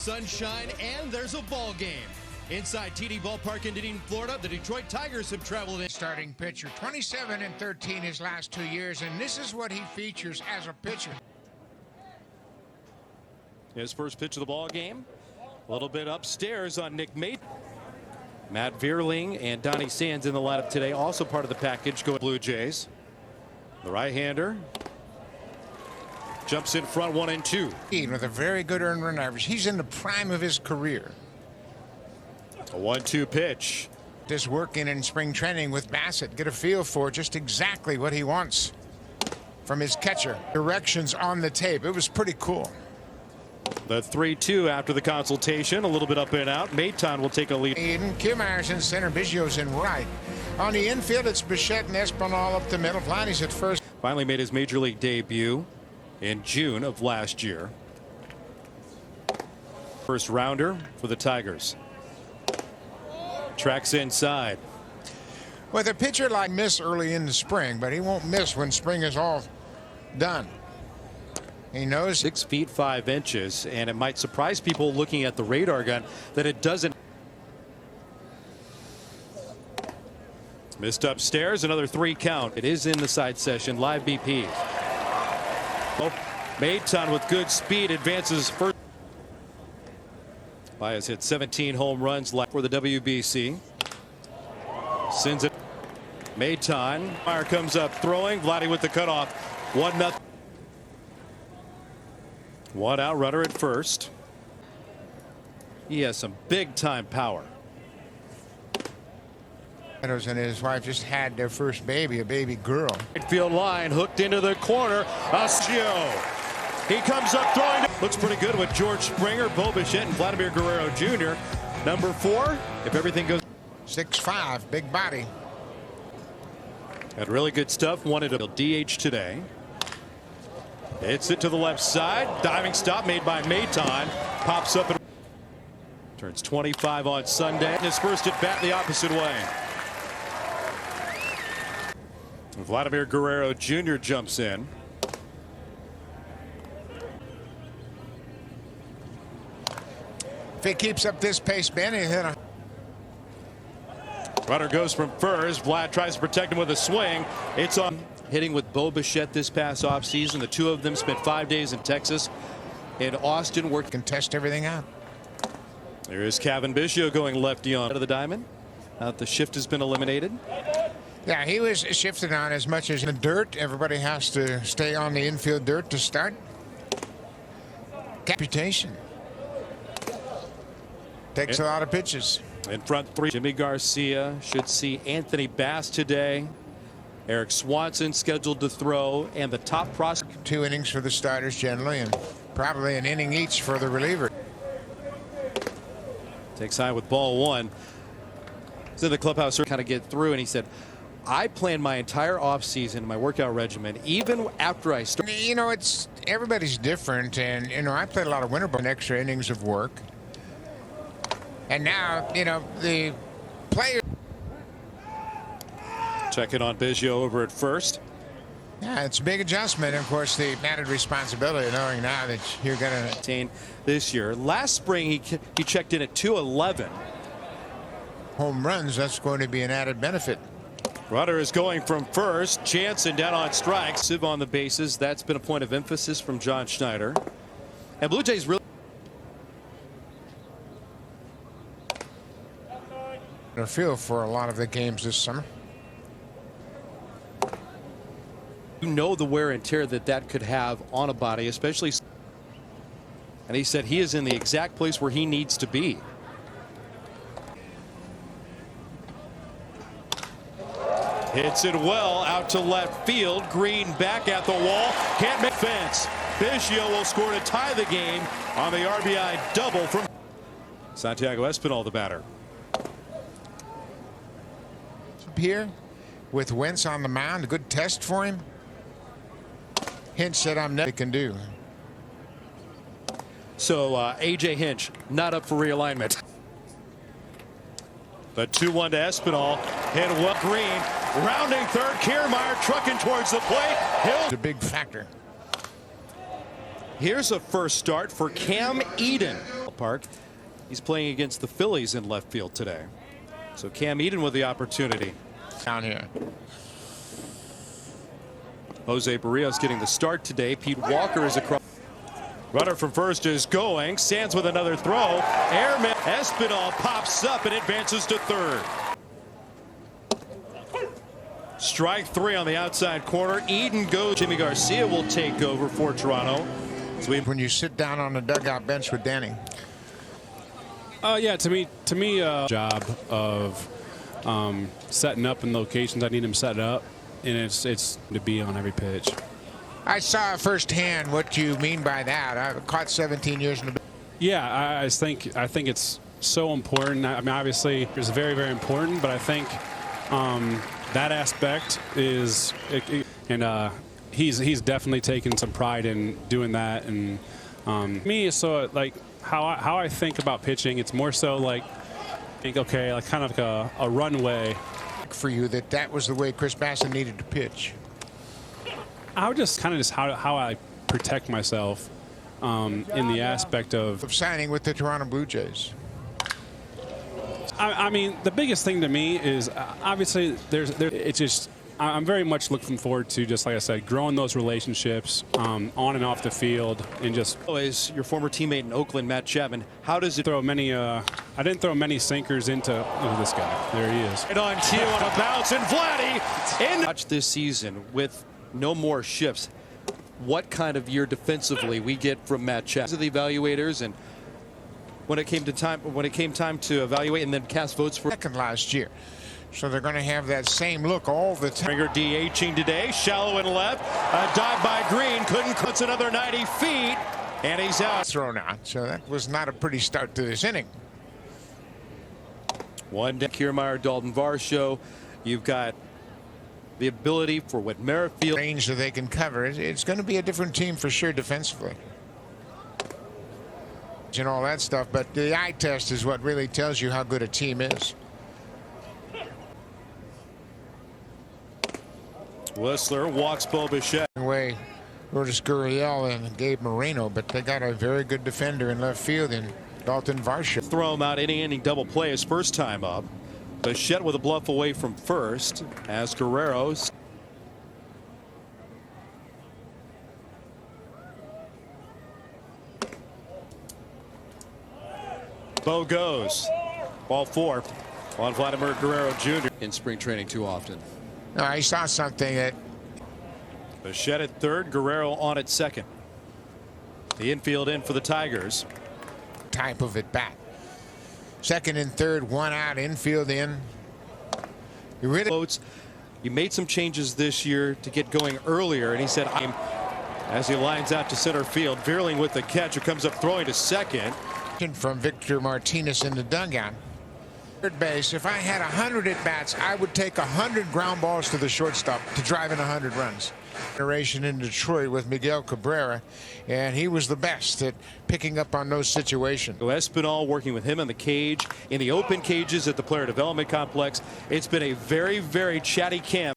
Sunshine, and there's a ball game. Inside TD Ballpark in Dunedin, Florida, the Detroit Tigers have traveled in. Starting pitcher, 27-13 his last 2 years, and this is what he features as a pitcher. His first pitch of the ball game. A little bit upstairs on Nick Mate. Matt Vierling and Donnie Sands in the lineup today, also part of the package. Go Blue Jays. The right-hander jumps in front, 1-2. With a very good earned run average. He's in the prime of his career. A 1-2 pitch. This working in spring training with Bassett, get a feel for just exactly what he wants from his catcher. Directions on the tape. It was pretty cool. The 3-2 after the consultation, a little bit up and out. Maton will take a lead. Eden, Kiermaier's in center, Biggio's in right. On the infield, it's Bichette and Espinal up the middle. Vladdy's at first. Finally made his major league debut in June of last year. First rounder for the Tigers. Tracks inside. With a pitcher like miss early in the spring, but he won't miss when spring is all done. He knows 6 feet 5 inches, and it might surprise people looking at the radar gun that it doesn't. Missed upstairs, another 3 count. It is in the side session. Live BP. Oh, Maton with good speed advances first. Baez hit 17 home runs left for the WBC. Sends it. Maton. Fire comes up throwing. Vladdy with the cutoff. 1-0. One out, runner at first. He has some big time power. And his wife just had their first baby, a baby girl. Field line hooked into the corner. Asio. He comes up throwing. Looks pretty good with George Springer, Bo Bichette, and Vladimir Guerrero Jr. Number 4, if everything goes. 6'5", big body. Had really good stuff. Wanted a DH today. Hits it to the left side. Diving stop made by Maton. Pops up and turns 25 on Sunday. His first at bat the opposite way. Vladimir Guerrero Jr. jumps in. If he keeps up this pace, Ben, he'll hit a. Runner goes from first. Vlad tries to protect him with a swing. It's on. Hitting with Bo Bichette this past offseason. The two of them spent 5 days in Texas and Austin. Work can test everything out. There is Kevin Biggio going lefty on out of the diamond. The shift has been eliminated. Yeah, he was shifted on as much as in the dirt. Everybody has to stay on the infield dirt to start. Reputation. Takes a lot of pitches. In front 3. Jimmy Garcia should see Anthony Bass today. Eric Swanson scheduled to throw, and the top prospect. 2 innings for the starters generally, and probably an inning each for the reliever. Takes high with ball 1. So the clubhouse kind of get through, and he said, I planned my entire offseason, my workout regimen, even after I started. You know, it's everybody's different, and you know, I played a lot of winter ball, extra innings of work, and now you know the players. Checking on Biggio over at first. Yeah, it's a big adjustment. Of course, the added responsibility of knowing now that you're going to attain this year. Last spring, he checked in at 211. Home runs, that's going to be an added benefit. Runner is going from first. Jansen down on strikes. Siv on the bases. That's been a point of emphasis from John Schneider. And Blue Jays really. A feel for a lot of the games this summer. You know the wear and tear that could have on a body, especially. And he said he is in the exact place where he needs to be. Hits it well out to left field. Green back at the wall. Can't make fence. Biggio will score to tie the game on the RBI double from Santiago Espinal, the batter. Here with Wentz on the mound, a good test for him. Hinch said I'm never can do. So AJ Hinch not up for realignment. The 2-1 to Espinal. Hit well. Green rounding third. Kiermaier trucking towards the plate. Hill. A big factor. Here's a first start for Cam Eden. ballpark. He's playing against the Phillies in left field today. So Cam Eden with the opportunity. Down here. Jose Barrios getting the start today. Pete Walker is across. Runner from first is going. Sands with another throw. Airman Espinal pops up and advances to third. Strike three on the outside corner. Eden goes. Jimmy Garcia will take over for Toronto. So when you sit down on the dugout bench with Danny. Yeah, to me, job of setting up in locations I need him set up, and it's to be on every pitch. I saw firsthand what you mean by that. I've caught 17 years in the. Yeah, I think it's so important. I mean, obviously, it's very, very important, but I think that aspect is, he's definitely taken some pride in doing that. And me, so like how I think about pitching, it's more so like, okay, like kind of like a runway. For you, that was the way Chris Bassitt needed to pitch. I would just how I protect myself in the aspect of signing with the Toronto Blue Jays. I mean, the biggest thing to me is obviously it's just I'm very much looking forward to, just like I said, growing those relationships on and off the field, and just always your former teammate in Oakland, Matt Chapman. How does it throw many? I didn't throw many sinkers into this guy. There he is. Right on cue on a bounce, and Vladdy in. Watch this season with no more shifts. What kind of year defensively we get from Matt Chapman? The evaluators, and when it came time to evaluate and then cast votes for second last year. So they're going to have that same look all the time. Springer DHing today, shallow and left. A dive by Green, couldn't cuts another 90 feet, and he's out. Thrown out. So that was not a pretty start to this inning. One down. Kiermaier, Dalton Varsho. You've got the ability for what Merrifield range that they can cover. It's going to be a different team for sure defensively. And all that stuff, but the eye test is what really tells you how good a team is. Whistler walks Bo Bichette. Way, Lourdes Gurriel and Gabe Moreno, but they got a very good defender in left field in Dalton Varsho. Throw him out inning double play his first time up. Bichette with a bluff away from first as Guerrero's. Bo goes. Ball four on Vladimir Guerrero Jr. in spring training too often. No, I saw something that. Bichette at third, Guerrero on at second. The infield in for the Tigers. Type of at bat. Second and third, one out, infield in. You made some changes this year to get going earlier, and he said, as he lines out to center field, Veerling with the catch, who comes up throwing to second. From Victor Martinez in the dugout. Third base, if I had 100 at bats, I would take 100 ground balls to the shortstop to drive in 100 runs. Generation in Detroit with Miguel Cabrera, and he was the best at picking up on those situations. Espinal working with him in the cage, in the open cages at the player development complex. It's been a very, very chatty camp.